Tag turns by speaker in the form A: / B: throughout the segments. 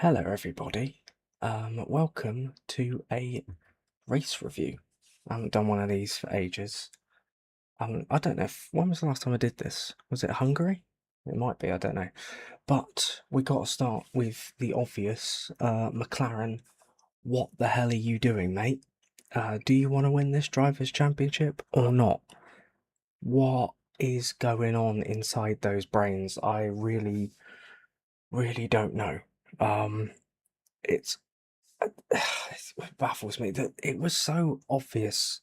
A: Hello, everybody. Welcome to a race review. I haven't done one of these for ages. I don't know when was the last time I did this? Was it Hungary? It might be, I don't know. But we got to start with the obvious. McLaren, what the hell are you doing, mate? Do you want to win this Drivers' Championship or not? What is going on inside those brains? I really, really don't know. It's it baffles me that it was so obvious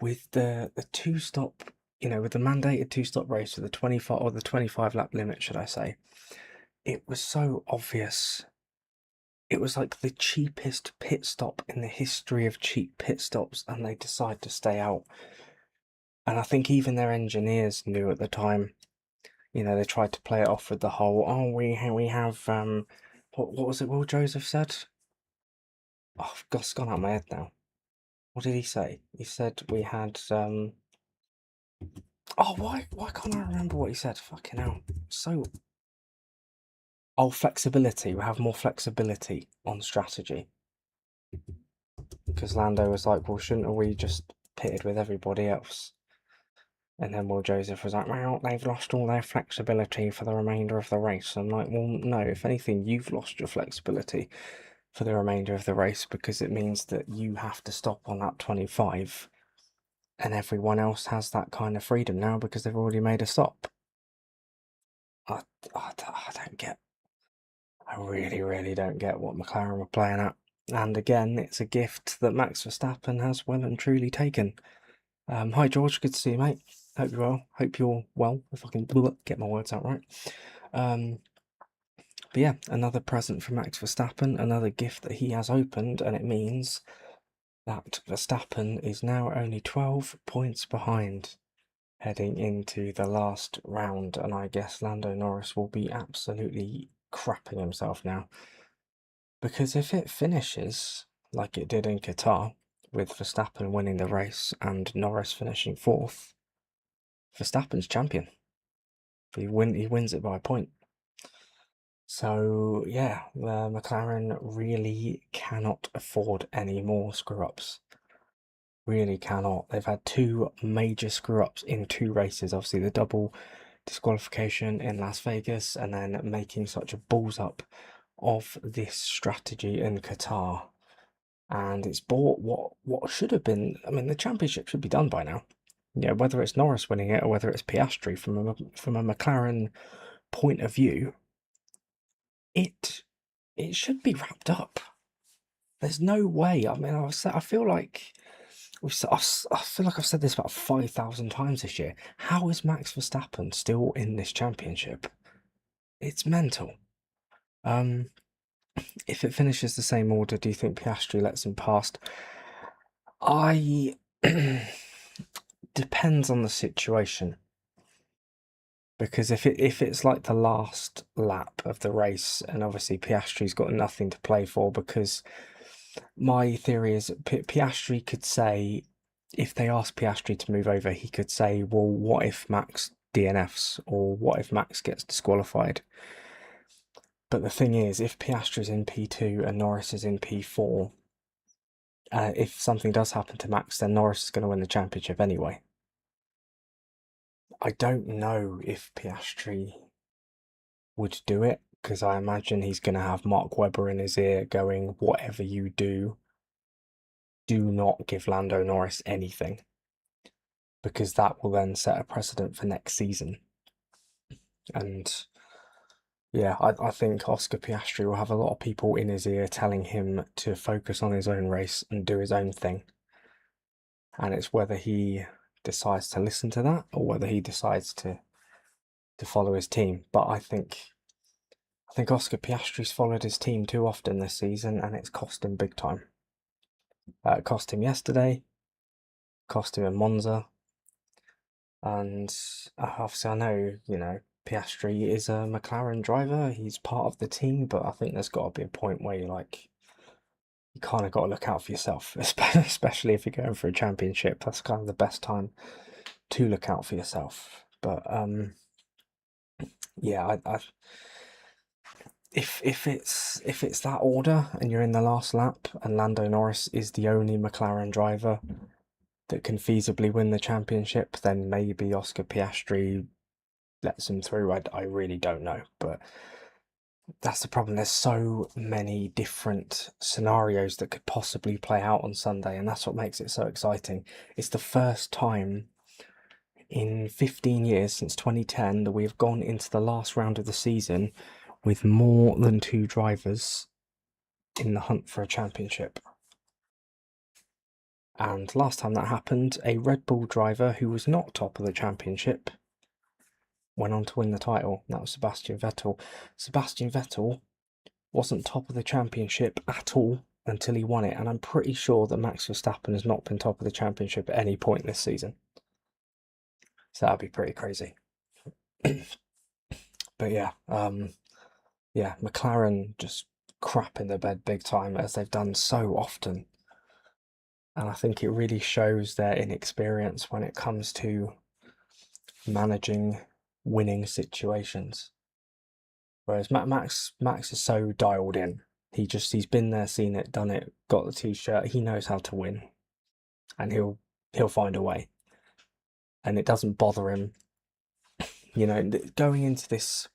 A: with the two stop, with the mandated two stop race with the 25 or the 25 lap limit, should I say? It was so obvious. It was like the cheapest pit stop in the history of cheap pit stops, and they decide to stay out. And I think even their engineers knew at the time. They tried to play it off with the whole, oh, we have what was it? Will Joseph said? Oh, God, it's gone out of my head now. What did he say? He said we had oh, why can't I remember what he said? Fucking hell. So flexibility. We have more flexibility on strategy. Because Lando was like, well, shouldn't we just pitted with everybody else? And then Will Joseph was like, well, they've lost all their flexibility for the remainder of the race. I'm like, well, no, if anything, you've lost your flexibility for the remainder of the race because it means that you have to stop on that 25 and everyone else has that kind of freedom now because they've already made a stop. I don't get. I really, really don't get what McLaren were playing at. And again, it's a gift that Max Verstappen has well and truly taken. Hi George, good to see you, mate. Hope you're well. Hope you're well. If I can get my words out right. But yeah, another present from Max Verstappen, another gift that he has opened, and it means that Verstappen is now only 12 points behind heading into the last round, and I guess Lando Norris will be absolutely crapping himself now. Because if it finishes like it did in Qatar, with Verstappen winning the race and Norris finishing fourth, Verstappen's champion. He wins it by a point. So yeah, McLaren really cannot afford any more screw-ups. Really cannot. They've had two major screw-ups in two races. Obviously, the double disqualification in Las Vegas, and then making such a balls up of this strategy in Qatar. And it's bought what should have been. I mean, the championship should be done by now. Whether it's Norris winning it or whether it's Piastri, from a McLaren point of view, it should be wrapped up. There's no way. I mean, I feel like I feel like I've said this about 5,000 times this year. How is Max Verstappen still in this championship? It's mental. If it finishes the same order, do you think Piastri lets him past? I depends on the situation. Because if it's like the last lap of the race, and obviously Piastri's got nothing to play for, because my theory is Piastri could say, if they ask Piastri to move over, he could say, well, what if Max DNFs, or what if Max gets disqualified? But the thing is, if Piastri's in P2 and Norris is in P4, if something does happen to Max, then Norris is going to win the championship anyway. I don't know if Piastri would do it, because I imagine he's going to have Mark Webber in his ear going, whatever you do not give Lando Norris anything, because that will then set a precedent for next season. And yeah, I think Oscar Piastri will have a lot of people in his ear telling him to focus on his own race and do his own thing. And it's whether he decides to listen to that or whether he decides to follow his team. But I think Oscar Piastri's followed his team too often this season, and it's cost him big time. It cost him yesterday, cost him in Monza, and obviously I know, Piastri is a McLaren driver, he's part of the team, but I think there's got to be a point where you kind of got to look out for yourself, especially if you're going for a championship. That's kind of the best time to look out for yourself. But yeah, if it's that order and you're in the last lap and Lando Norris is the only McLaren driver that can feasibly win the championship, then maybe Oscar Piastri lets him through. I really don't know, but that's the problem. There's so many different scenarios that could possibly play out on Sunday, and that's what makes it so exciting. It's the first time in 15 years, since 2010, that we have gone into the last round of the season with more than two drivers in the hunt for a championship. And last time that happened, a Red Bull driver who was not top of the championship went on to win the title. That was Sebastian Vettel. Sebastian Vettel wasn't top of the championship at all until he won it, and I'm pretty sure that Max Verstappen has not been top of the championship at any point this season. So that'd be pretty crazy. But yeah, McLaren just crap in the bed big time, as they've done so often. And I think it really shows their inexperience when it comes to managing winning situations. Whereas Max is so dialed in. He's been there, seen it, done it, got the t-shirt. He knows how to win, and he'll find a way. And it doesn't bother him, going into this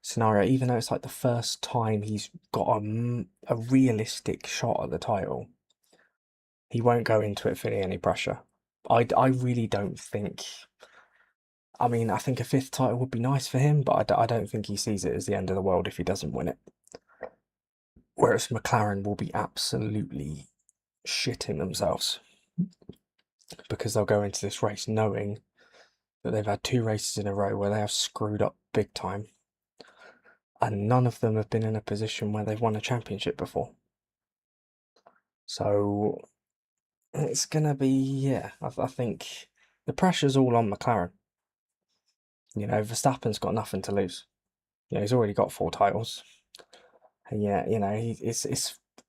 A: scenario, even though it's like the first time he's got a realistic shot at the title, he won't go into it feeling any pressure. I really don't think. I mean, I think a fifth title would be nice for him, but I don't think he sees it as the end of the world if he doesn't win it. Whereas McLaren will be absolutely shitting themselves, because they'll go into this race knowing that they've had two races in a row where they have screwed up big time, and none of them have been in a position where they've won a championship before. So it's gonna be, I think the pressure's all on McLaren. Verstappen's got nothing to lose. He's already got 4 titles. And it's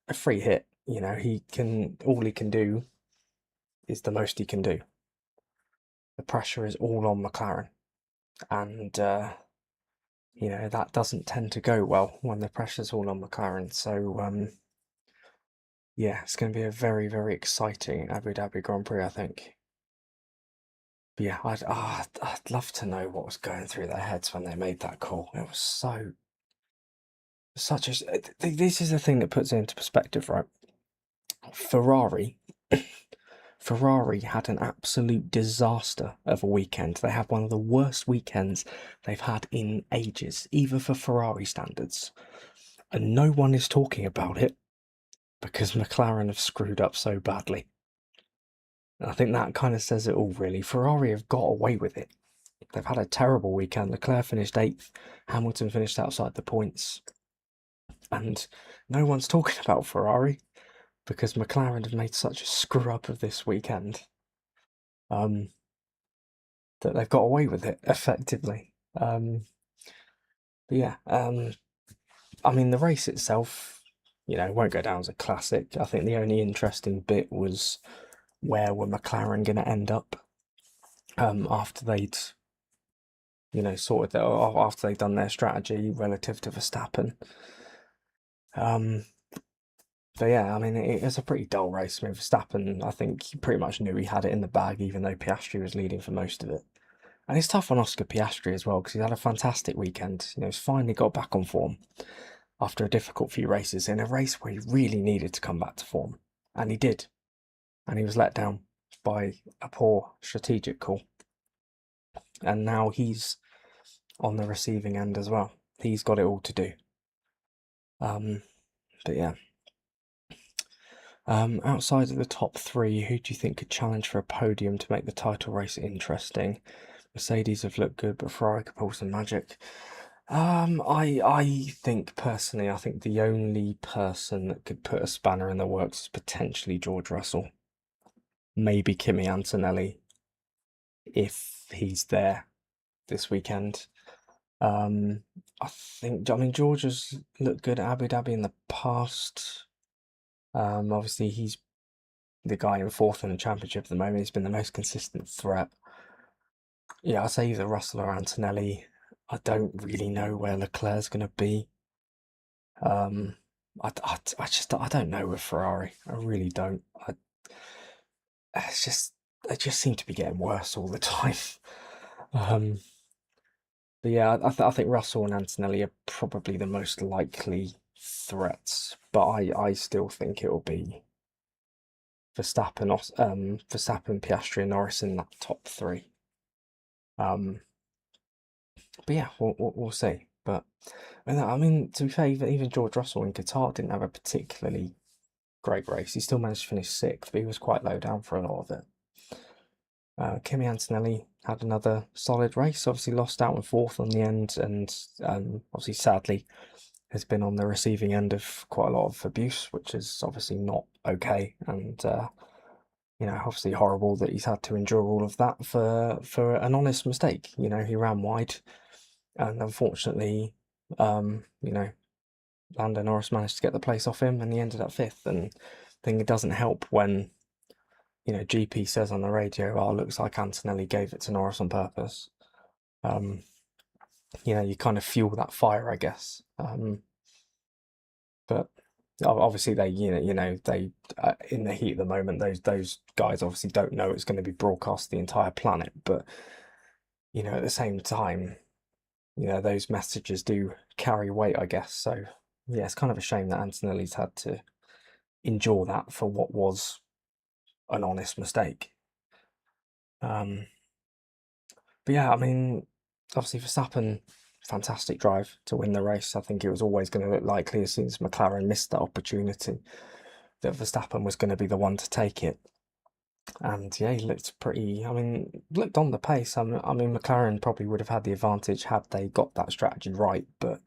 A: a free hit. All he can do is the most he can do. The pressure is all on McLaren. And, that doesn't tend to go well when the pressure's all on McLaren. So, it's going to be a very, very exciting Abu Dhabi Grand Prix, I think. But yeah, I'd love to know what was going through their heads when they made that call. It was this is the thing that puts it into perspective, right? Ferrari had an absolute disaster of a weekend. They had one of the worst weekends they've had in ages, even for Ferrari standards. And no one is talking about it because McLaren have screwed up so badly. And I think that kind of says it all, really. Ferrari have got away with it. They've had a terrible weekend. Leclerc finished 8th, Hamilton finished outside the points. And no one's talking about Ferrari because McLaren have made such a screw up of this weekend that they've got away with it effectively. I mean, the race itself, won't go down as a classic. I think the only interesting bit was where were McLaren going to end up after they'd, after they'd done their strategy relative to Verstappen. But yeah, I mean, it was a pretty dull race. I mean, Verstappen, I think he pretty much knew he had it in the bag, even though Piastri was leading for most of it. And it's tough on Oscar Piastri as well, because he's had a fantastic weekend. He's finally got back on form after a difficult few races, in a race where he really needed to come back to form. And he did. And he was let down by a poor strategic call. And now he's on the receiving end as well. He's got it all to do. But yeah. Outside of the top 3, who do you think could challenge for a podium to make the title race interesting? Mercedes have looked good, but Ferrari could pull some magic. I think personally, the only person that could put a spanner in the works is potentially George Russell. Maybe Kimi Antonelli, if he's there this weekend. George has looked good at Abu Dhabi in the past. Obviously he's the guy in 4th in the championship at the moment. He's been the most consistent threat. Yeah, I'd say either Russell or Antonelli. I don't really know where Leclerc's going to be. Um, I don't know with Ferrari. I really don't. It's just they just seem to be getting worse all the time. Um, but yeah, I think Russell and Antonelli are probably the most likely threats, but I still think it will be Verstappen, Piastri, and Norris in that top three. Um, but yeah, we'll see. But I mean, to be fair, even George Russell in Qatar didn't have a particularly great race. He still managed to finish sixth, but he was quite low down for a lot of it. Kimi Antonelli had another solid race. Obviously, lost out in fourth on the end, and obviously, sadly, has been on the receiving end of quite a lot of abuse, which is obviously not okay. And obviously horrible that he's had to endure all of that for an honest mistake. He ran wide, and unfortunately, Lando Norris managed to get the place off him, and he ended up fifth. And I think it doesn't help when GP says on the radio, "Oh, looks like Antonelli gave it to Norris on purpose." Um, you kind of fuel that fire, I guess. But obviously they, they in the heat of the moment, those guys obviously don't know it's going to be broadcast to the entire planet. But at the same time, those messages do carry weight, I guess. So yeah, it's kind of a shame that Antonelli's had to endure that for what was an honest mistake. Um, but yeah, I mean, obviously Verstappen, fantastic drive to win the race. I think it was always going to look likely as soon as McLaren missed that opportunity that Verstappen was going to be the one to take it. And yeah, he looked pretty. I mean, looked on the pace. I mean, McLaren probably would have had the advantage had they got that strategy right, but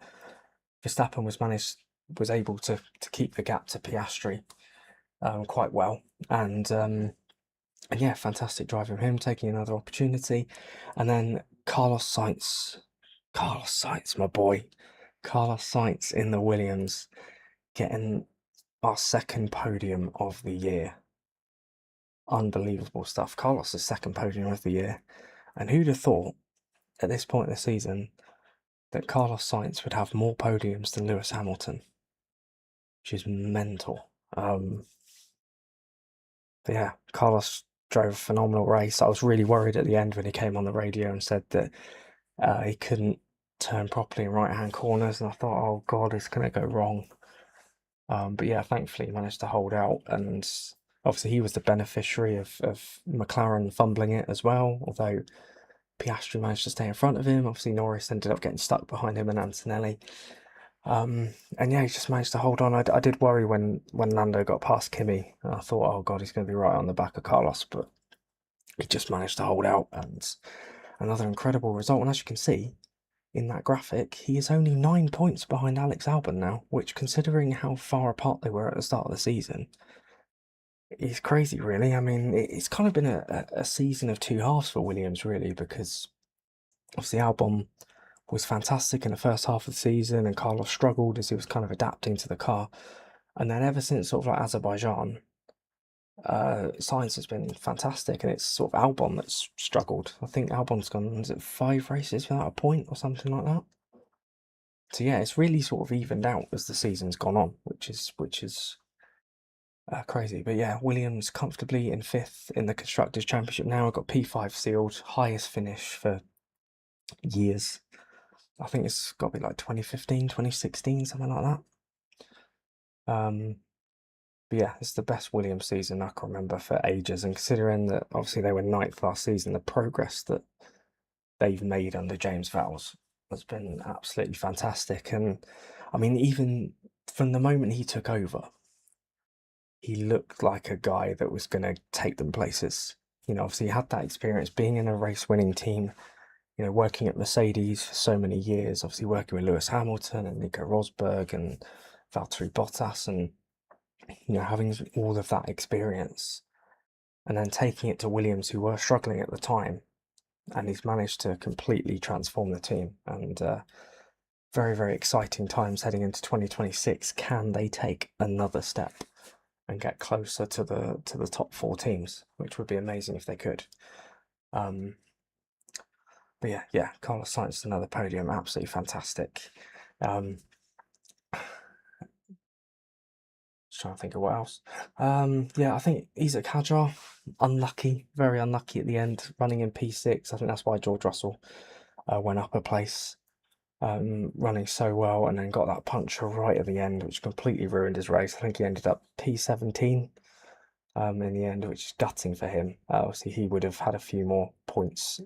A: Verstappen was able to keep the gap to Piastri quite well, and yeah, fantastic drive from him, taking another opportunity, and then Carlos Sainz, my boy, Carlos Sainz in the Williams, getting our second podium of the year. Unbelievable stuff. Carlos' second podium of the year. And who'd have thought at this point in the season that Carlos Sainz would have more podiums than Lewis Hamilton, which is mental. But yeah, Carlos drove a phenomenal race. I was really worried at the end when he came on the radio and said that he couldn't turn properly in right-hand corners, and I thought, oh God, it's going to go wrong. But yeah, thankfully he managed to hold out, and obviously he was the beneficiary of McLaren fumbling it as well, although Piastri managed to stay in front of him. Obviously Norris ended up getting stuck behind him and Antonelli. And yeah, he just managed to hold on. I did worry when Lando got past Kimi, and I thought, oh God, he's going to be right on the back of Carlos, but he just managed to hold out, and another incredible result. And as you can see in that graphic, he is only 9 points behind Alex Albon now, which, considering how far apart they were at the start of the season, is crazy, really. I mean, it's kind of been a season of two halves for Williams, really, because obviously Albon was fantastic in the first half of the season, and Carlos struggled as he was kind of adapting to the car. And then ever since sort of like Azerbaijan, Sainz has been fantastic, and it's sort of Albon that's struggled. I think Albon's gone, is it 5 races without a point or something like that? So yeah, it's really sort of evened out as the season's gone on, which is crazy. But yeah, Williams comfortably in fifth in the Constructors' Championship now. Got P5 sealed, highest finish for years. I think it's got to be like 2015, 2016, something like that. But yeah, it's the best Williams season I can remember for ages. And considering that obviously they were ninth last season, the progress that they've made under James Vowles has been absolutely fantastic. And I mean, even from the moment he took over, he looked like a guy that was going to take them places. Obviously, he had that experience being in a race winning team, working at Mercedes for so many years, obviously working with Lewis Hamilton and Nico Rosberg and Valtteri Bottas, and having all of that experience and then taking it to Williams, who were struggling at the time, and he's managed to completely transform the team. And very, very exciting times heading into 2026. Can they take another step and get closer to the top four teams, which would be amazing if they could. But yeah, Carlos Sainz, another podium, absolutely fantastic. trying to think of what else. Yeah, I think he's at Qatar. Unlucky, very unlucky at the end, running in P6. I think that's why George Russell went up a place, running so well, and then got that puncture right at the end, which completely ruined his race. I think he ended up P17 in the end, which is gutting for him. Obviously, he would have had a few more points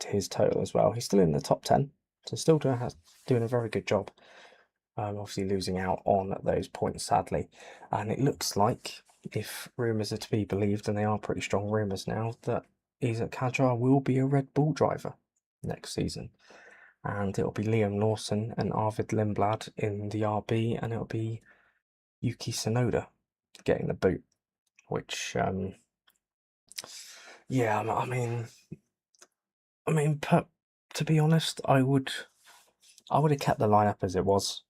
A: to his total as well. He's still in the top 10, so still doing a very good job. Obviously losing out on those points, sadly. And it looks like, if rumours are to be believed, and they are pretty strong rumours now, that Isaac Kadjar will be a Red Bull driver next season. And it'll be Liam Lawson and Arvid Lindblad in the RB, and it'll be Yuki Tsunoda getting the boot. Which, yeah, to be honest, I would have kept the lineup as it was.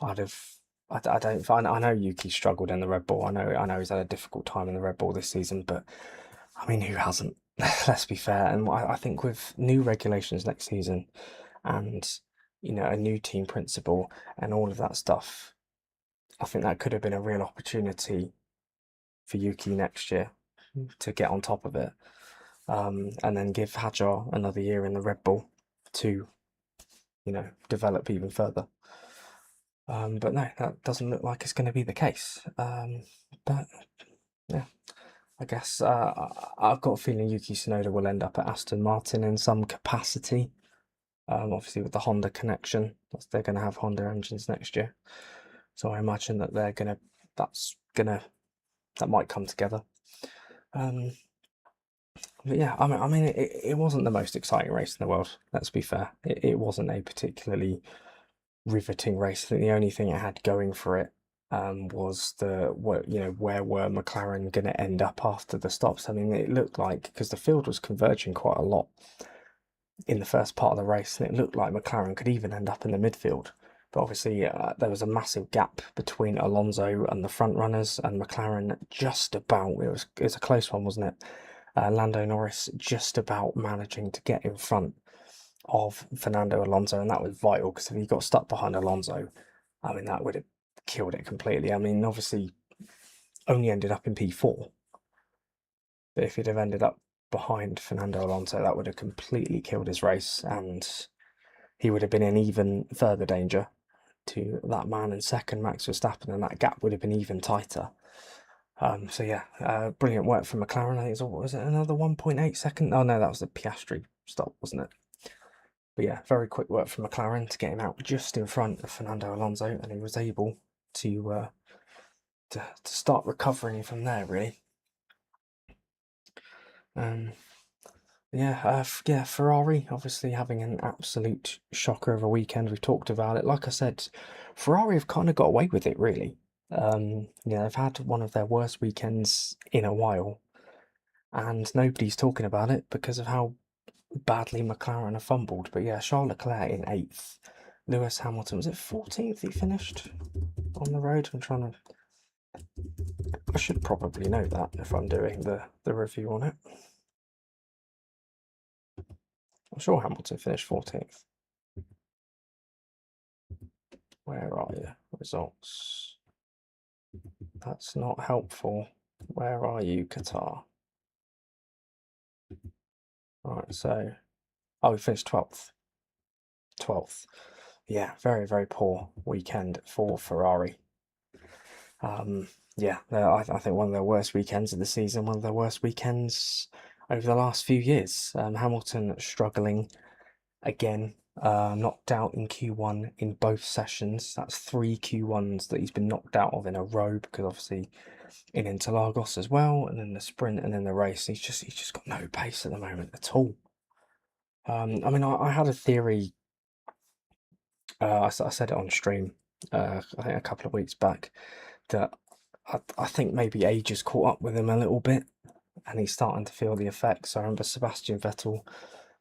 A: I don't find. I know Yuki struggled in the Red Bull. I know he's had a difficult time in the Red Bull this season, but I mean, who hasn't? Let's be fair. And I think with new regulations next season, and a new team principal and all of that stuff, I think that could have been a real opportunity for Yuki next year to get on top of it, and then give Hadjar another year in the Red Bull to, develop even further. But no, that doesn't look like it's going to be the case. But yeah, I guess I've got a feeling Yuki Tsunoda will end up at Aston Martin in some capacity. Obviously with the Honda connection, they're going to have Honda engines next year, so I imagine that that might come together. But yeah, I mean, it wasn't the most exciting race in the world. Let's be fair. It wasn't a particularly riveting race. I think the only thing it had going for it was where were McLaren going to end up after the stops. I mean, it looked like, because the field was converging quite a lot in the first part of the race, and it looked like McLaren could even end up in the midfield. But obviously, there was a massive gap between Alonso and the front runners, and McLaren just about, it was a close one, wasn't it? Lando Norris just about managing to get in front of Fernando Alonso, and that was vital, because if he got stuck behind Alonso, I mean, that would have killed it completely. I mean, obviously, only ended up in P4, but if he'd have ended up behind Fernando Alonso, that would have completely killed his race, and he would have been in even further danger to that man in second, Max Verstappen, and that gap would have been even tighter. So yeah, brilliant work from McLaren. I think was it another 1.8 second? Oh no, that was the Piastri stop, wasn't it? But yeah, very quick work from McLaren to get him out just in front of Fernando Alonso, and he was able to start recovering from there, really. Yeah, Ferrari obviously having an absolute shocker of a weekend. We've talked about it. Like I said, Ferrari have kind of got away with it, really. They've had one of their worst weekends in a while, and nobody's talking about it because of how badly McLaren have fumbled. But yeah, Charles Leclerc in 8th. Lewis Hamilton, was it 14th he finished on the road? I should probably know that if I'm doing the review on it. I'm sure Hamilton finished 14th. Where are you? Results. That's not helpful. Where are you, Qatar? Right, so... Oh, we finished 12th. 12th. Yeah, very, very poor weekend for Ferrari. Yeah, I think one of their worst weekends of the season, one of their worst weekends over the last few years. Hamilton struggling again, knocked out in Q1 in both sessions. That's 3 Q1s that he's been knocked out of in a row, because obviously in Interlagos as well, and then the sprint and then the race, he's just got no pace at the moment at all. I mean, I had a theory. I said it on stream, I think a couple of weeks back, that I think maybe age has caught up with him a little bit, and he's starting to feel the effects. I remember Sebastian Vettel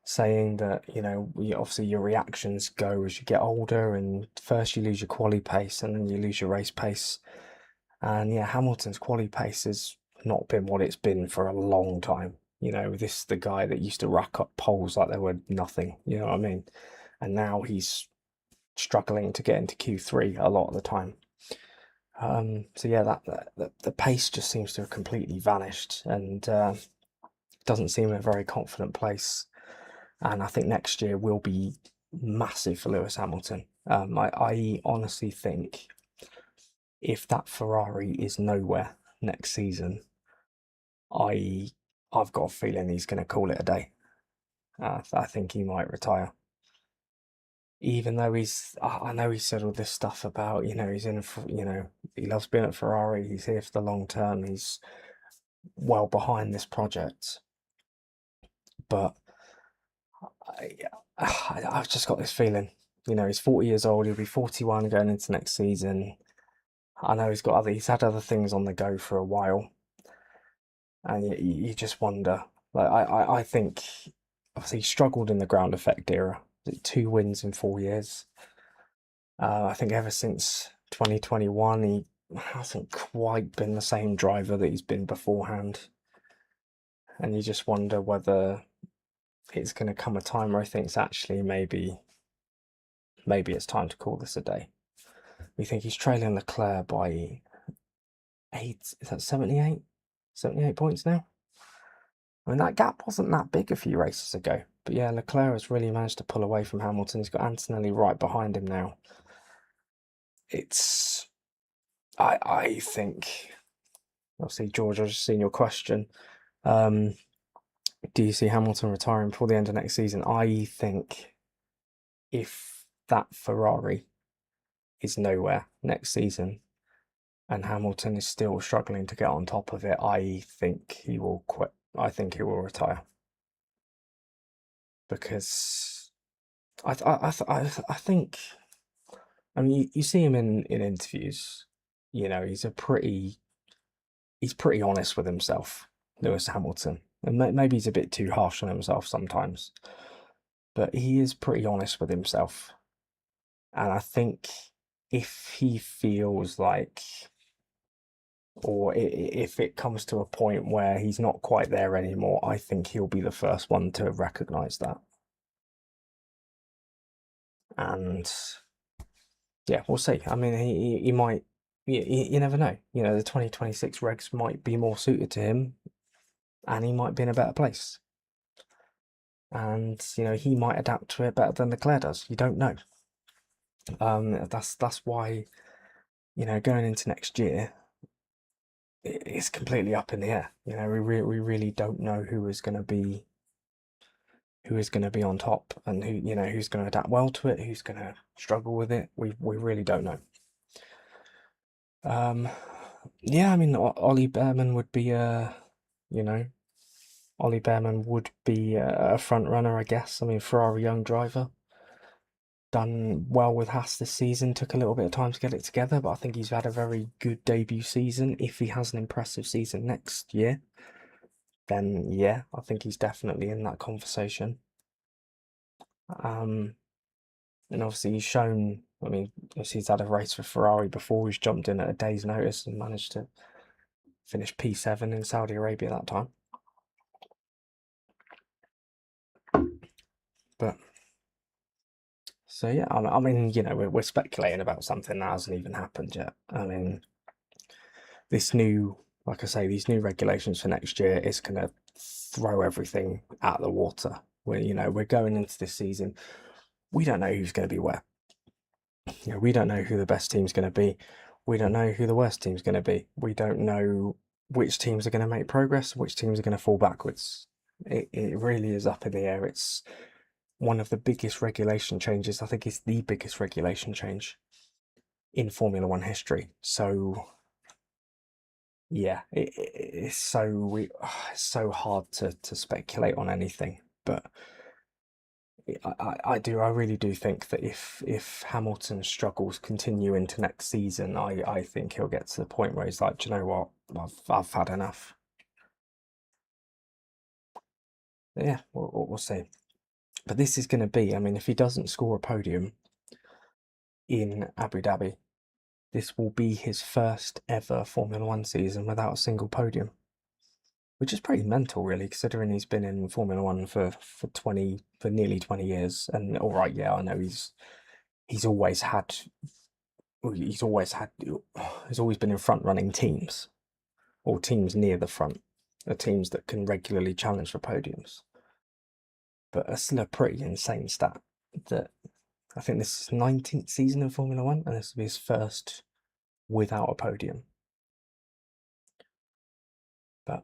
A: saying that, obviously your reactions go as you get older, and first you lose your quali pace and then you lose your race pace. And yeah, Hamilton's quali pace has not been what it's been for a long time. This is the guy that used to rack up poles like they were nothing, you know what I mean? And now he's struggling to get into Q3 a lot of the time. So yeah, the pace just seems to have completely vanished, and doesn't seem in a very confident place. And I think next year will be massive for Lewis Hamilton. I honestly think if that Ferrari is nowhere next season, I I've got a feeling he's going to call it a day. I think he might retire. Even though I know he said all this stuff about, he's in, he loves being at Ferrari, he's here for the long term, he's well behind this project. But I, I've just got this feeling, he's 40 years old, he'll be 41 going into next season. I know he's had other things on the go for a while, and you just wonder. Like I think obviously he struggled in the ground effect era. 2 wins in 4 years. I think ever since 2021, he hasn't quite been the same driver that he's been beforehand. And you just wonder whether it's going to come a time where he thinks actually maybe it's time to call this a day. We think he's trailing Leclerc by 8, is that 78? 78 points now? I mean, that gap wasn't that big a few races ago. But yeah, Leclerc has really managed to pull away from Hamilton. He's got Antonelli right behind him now. I think, obviously, George, I've just seen your question. Do you see Hamilton retiring before the end of next season? I think if that Ferrari is nowhere next season and Hamilton is still struggling to get on top of it, I think he will quit. I think he will retire. Because I think, I mean, you see him in interviews, he's pretty honest with himself, Lewis Hamilton. And maybe he's a bit too harsh on himself sometimes, but he is pretty honest with himself. And I think if he feels like, or if it comes to a point where he's not quite there anymore, I think he'll be the first one to recognise that. And yeah, we'll see. I mean, he might, you never know. The 2026 regs might be more suited to him and he might be in a better place. And, he might adapt to it better than Leclerc does. You don't know. That's why, going into next year, it's completely up in the air. We really don't know who is going to be on top, and who's going to adapt well to it, who's going to struggle with it. We really don't know. Yeah, I mean, Ollie Behrman would be Ollie Behrman would be a front runner, I guess. I mean, Ferrari young driver, done well with Haas this season. Took a little bit of time to get it together, but I think he's had a very good debut season. If he has an impressive season next year, then yeah, I think he's definitely in that conversation. And obviously he's shown. I mean, obviously he's had a race for Ferrari before. He's jumped in at a day's notice and managed to finish P7 in Saudi Arabia that time. But so yeah, I mean, we're speculating about something that hasn't even happened yet. I mean, like I say, these new regulations for next year is going to throw everything out of the water. We're going into this season, we don't know who's going to be where. We don't know who the best team's going to be. We don't know who the worst team's going to be. We don't know which teams are going to make progress, which teams are going to fall backwards. It really is up in the air. It's one of the biggest regulation changes. I think it's the biggest regulation change in Formula One history. So yeah, it's so hard to speculate on anything. But I really do think that if Hamilton's struggles continue into next season, I think he'll get to the point where he's like, do you know what, I've had enough. Yeah, we'll see. But this is going to be, I mean, if he doesn't score a podium in Abu Dhabi, this will be his first ever Formula One season without a single podium, which is pretty mental, really, considering he's been in Formula One for nearly 20 years. And all right, yeah, I know he's always had he's always been in front running teams or teams near the front, teams that can regularly challenge for podiums. But it's still a pretty insane stat that I think this is his 19th season in Formula One, and this will be his first without a podium. But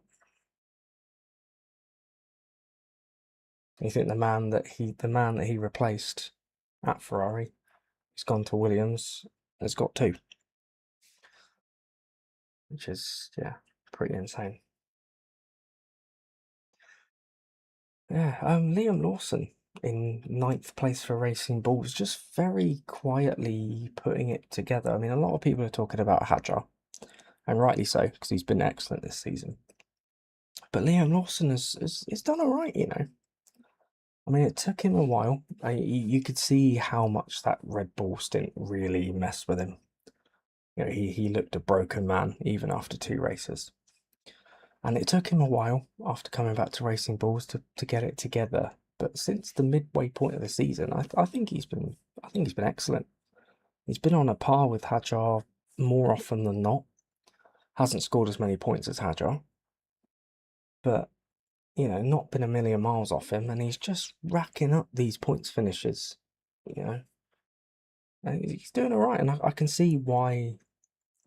A: you think the man that he replaced at Ferrari, he's gone to Williams, has got 2, which is pretty insane. Yeah, Liam Lawson in 9th place for Racing Bulls, just very quietly putting it together. I mean, a lot of people are talking about Hadjar, and rightly so, because he's been excellent this season. But Liam Lawson has done all right, you know. I mean, it took him a while. You could see how much that Red Bull stint really messed with him. You know, he looked a broken man even after 2 races. And it took him a while after coming back to Racing Bulls to get it together. But since the midway point of the season, I think he's been excellent. He's been on a par with Hadjar more often than not. Hasn't scored as many points as Hadjar, but you know, not been a million miles off him, and he's just racking up these points finishes. You know, and he's doing all right, and I can see why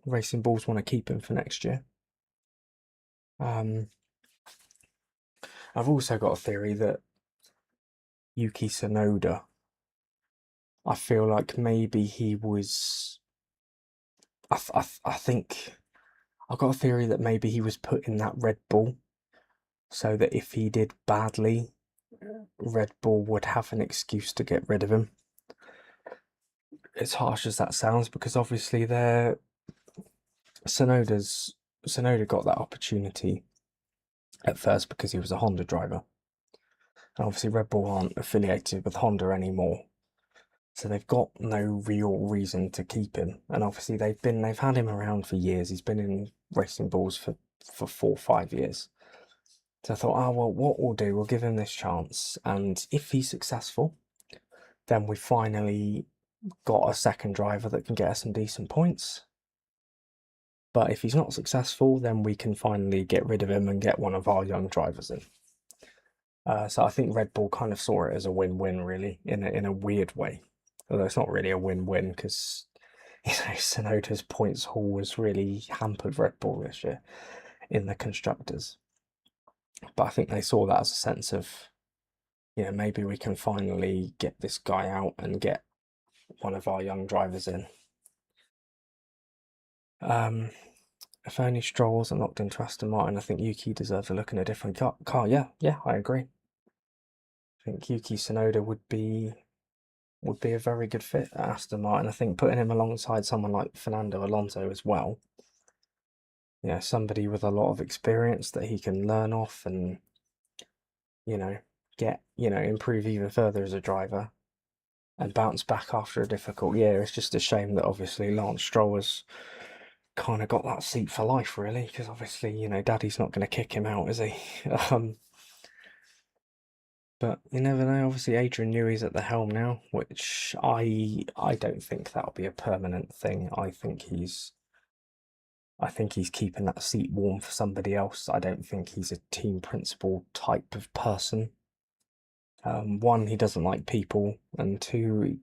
A: Racing Bulls want to keep him for next year. I've also got a theory that Yuki Tsunoda, I feel like maybe he was. I think I've got a theory that maybe he was put in that Red Bull so that if he did badly, Red Bull would have an excuse to get rid of him. As harsh as that sounds, because obviously Tsunoda got that opportunity at first because he was a Honda driver. And obviously Red Bull aren't affiliated with Honda anymore. So they've got no real reason to keep him. And obviously they've had him around for years. He's been in Racing Bulls for 4 or 5 years. So I thought, oh well, what we'll do, we'll give him this chance. And if he's successful, then we finally got a second driver that can get us some decent points. But if he's not successful, then we can finally get rid of him and get one of our young drivers in. So I think Red Bull kind of saw it as a win-win, really, in a weird way. Although it's not really a win-win because Tsunoda's points haul has really hampered Red Bull this year in the constructors. But I think they saw that as a sense of, maybe we can finally get this guy out and get one of our young drivers in. If only Stroll wasn't locked into Aston Martin, I think Yuki deserves a look in a different car. Yeah, I agree. I think Yuki Tsunoda would be a very good fit at Aston Martin. I think putting him alongside someone like Fernando Alonso as well, somebody with a lot of experience that he can learn off and, improve even further as a driver and bounce back after a difficult year. It's just a shame that obviously Lance Stroll has kind of got that seat for life, really, because obviously, Daddy's not going to kick him out, is he? But you never know. Obviously, Adrian Newey's at the helm now, which I don't think that'll be a permanent thing. I think he's keeping that seat warm for somebody else. I don't think he's a team principal type of person. One, he doesn't like people, and 2, he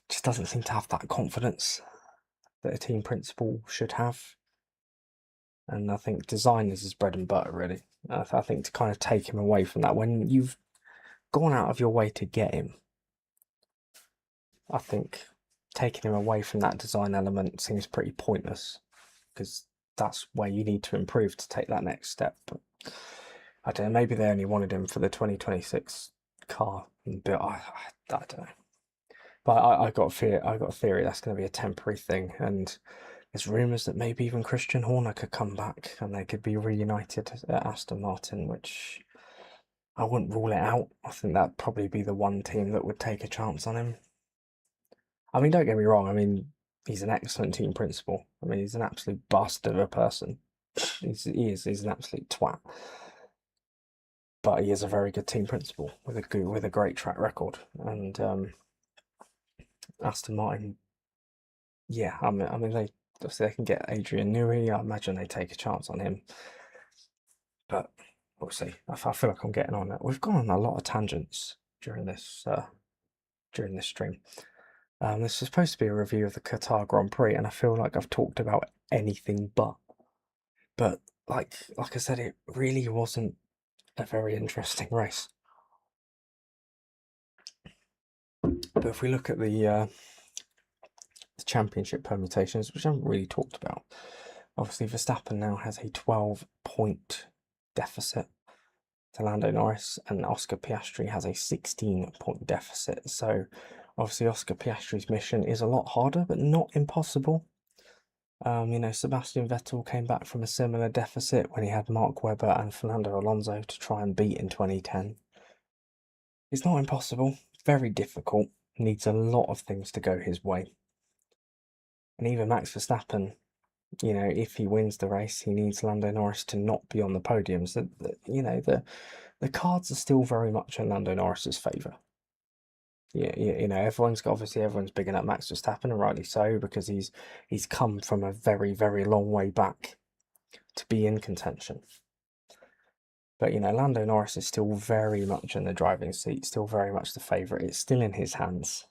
A: just doesn't seem to have that confidence that a team principal should have. And I think design is his bread and butter, really. I think to kind of take him away from that, when you've gone out of your way to get him, I think taking him away from that design element seems pretty pointless, because that's where you need to improve to take that next step. But I don't know, maybe they only wanted him for the 2026 car, but I don't know. But I got a theory that's going to be a temporary thing, and there's rumours that maybe even Christian Horner could come back and they could be reunited at Aston Martin, which I wouldn't rule it out. I think that'd probably be the one team that would take a chance on him. I mean, don't get me wrong, I mean, he's an excellent team principal. I mean, he's an absolute bastard of a person. He's an absolute twat. But he is a very good team principal with a great track record. And Aston Martin yeah, I mean, they obviously they can get Adrian Newey. I imagine they take a chance on him, but we'll see. I feel like I'm getting on it. We've gone on a lot of tangents during this stream. This is supposed to be a review of the Qatar Grand Prix, and I feel like I've talked about anything but. But like I said, it really wasn't a very interesting race. But if we look at the championship permutations, which I haven't really talked about, obviously Verstappen now has a 12-point deficit to Lando Norris, and Oscar Piastri has a 16-point deficit. So obviously Oscar Piastri's mission is a lot harder, but not impossible. Sebastian Vettel came back from a similar deficit when he had Mark Webber and Fernando Alonso to try and beat in 2010. It's not impossible, very difficult, needs a lot of things to go his way. And even Max Verstappen, if he wins the race, he needs Lando Norris to not be on the podium. So, the cards are still very much in Lando Norris's favour. Yeah, everyone's bigging up Max Verstappen, and rightly so, because he's come from a very, very long way back to be in contention. But Lando Norris is still very much in the driving seat, still very much the favourite. It's still in his hands.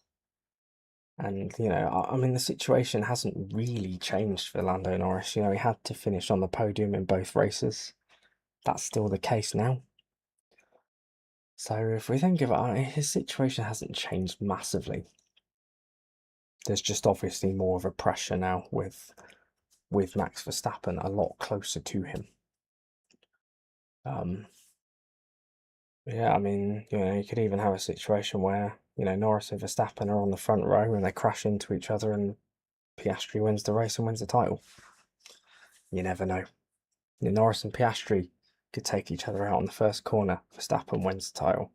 A: And I mean, the situation hasn't really changed for Lando Norris. He had to finish on the podium in both races. That's still the case now. So if we think about it, his situation hasn't changed massively. There's just obviously more of a pressure now with Max Verstappen a lot closer to him. Yeah, I mean, you could even have a situation where, Norris and Verstappen are on the front row and they crash into each other and Piastri wins the race and wins the title. You never know. Norris and Piastri could take each other out on the first corner. Verstappen wins the title.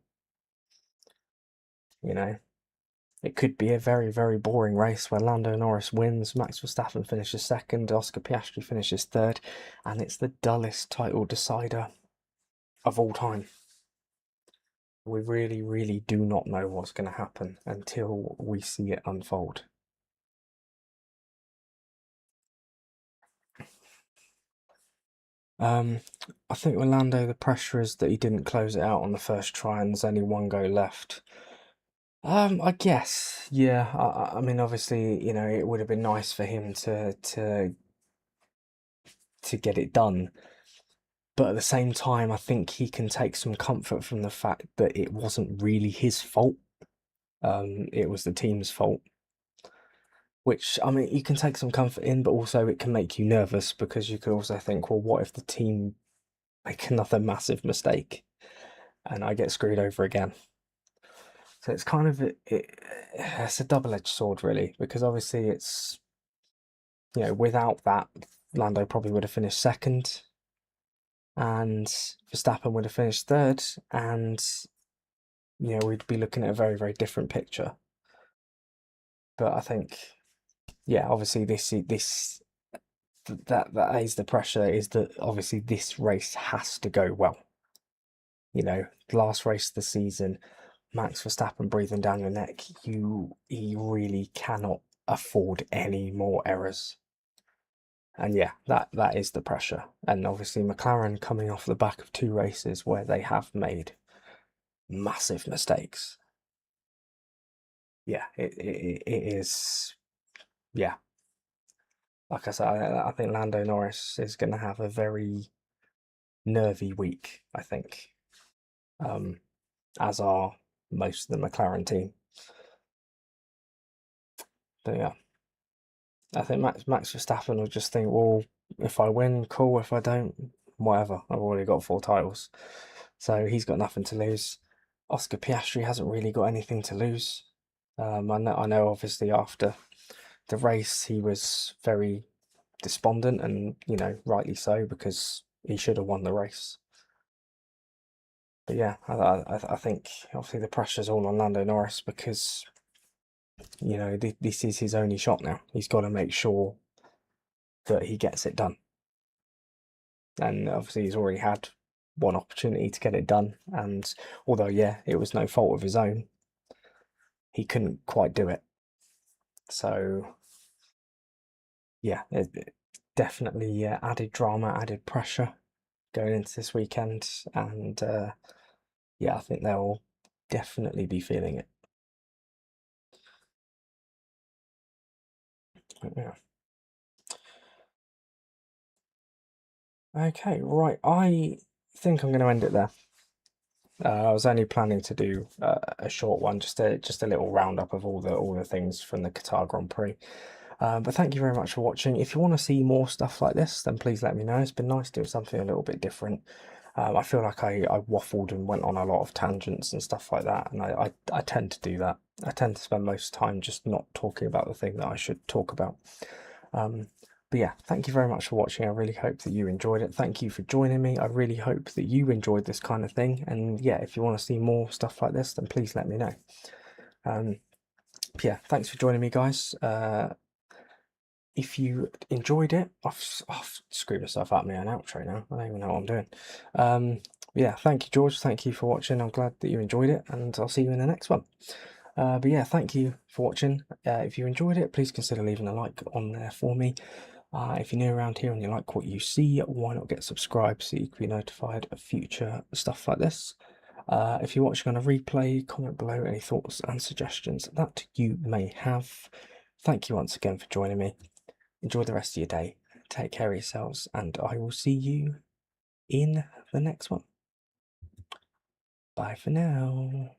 A: It could be a very, very boring race where Lando Norris wins, Max Verstappen finishes second, Oscar Piastri finishes third, and it's the dullest title decider of all time. We really, really do not know what's going to happen until we see it unfold. I think with Lando, the pressure is that he didn't close it out on the first try and there's only one go left. I guess, yeah. I mean, obviously, it would have been nice for him to get it done, but at the same time, I think he can take some comfort from the fact that it wasn't really his fault. It was the team's fault. Which, I mean, you can take some comfort in, but also it can make you nervous because you could also think, well, what if the team make another massive mistake and I get screwed over again? So it's kind of it's a double-edged sword, really, because obviously it's without that, Lando probably would have finished second, and Verstappen would have finished third, and we'd be looking at a very, very different picture. But I think, yeah, obviously that is the pressure, is that obviously this race has to go well. The last race of the season, Max Verstappen breathing down your neck, he really cannot afford any more errors. And yeah, that is the pressure. And obviously McLaren coming off the back of two races where they have made massive mistakes. Yeah, it is, yeah. Like I said, I think Lando Norris is going to have a very nervy week, I think, as are most of the McLaren team. But yeah, I think Max Verstappen will just think, well, if I win, cool. If I don't, whatever. I've already got 4 titles, so he's got nothing to lose. Oscar Piastri hasn't really got anything to lose. I know. Obviously, after the race, he was very despondent, and rightly so, because he should have won the race. But yeah, I think obviously the pressure's all on Lando Norris because this is his only shot now. He's got to make sure that he gets it done. And obviously he's already had one opportunity to get it done, and although yeah, it was no fault of his own, he couldn't quite do it. So yeah, it definitely added drama, added pressure going into this weekend, and yeah, I think they'll definitely be feeling it. Yeah. Okay, right. I think I'm going to end it there. I was only planning to do a short one, just a little roundup of all the things from the Qatar Grand Prix. But thank you very much for watching. If you want to see more stuff like this, then please let me know. It's been nice doing something a little bit different. I feel like I waffled and went on a lot of tangents and stuff like that, and I tend to do that. I tend to spend most time just not talking about the thing that I should talk about. Um, but yeah, thank you very much for watching. I really hope that you enjoyed it. Thank you for joining me. I really hope that you enjoyed this kind of thing. And yeah, if you want to see more stuff like this, then please let me know. Yeah, thanks for joining me, guys. If you enjoyed it, I've screwed myself up my own outro now. I don't even know what I'm doing. Yeah, thank you, George. Thank you for watching. I'm glad that you enjoyed it, and I'll see you in the next one. But yeah, thank you for watching. If you enjoyed it, please consider leaving a like on there for me. If you're new around here and you like what you see, why not get subscribed so you can be notified of future stuff like this. If you're watching on a replay, comment below any thoughts and suggestions that you may have. Thank you once again for joining me. Enjoy the rest of your day. Take care of yourselves, and I will see you in the next one. Bye for now.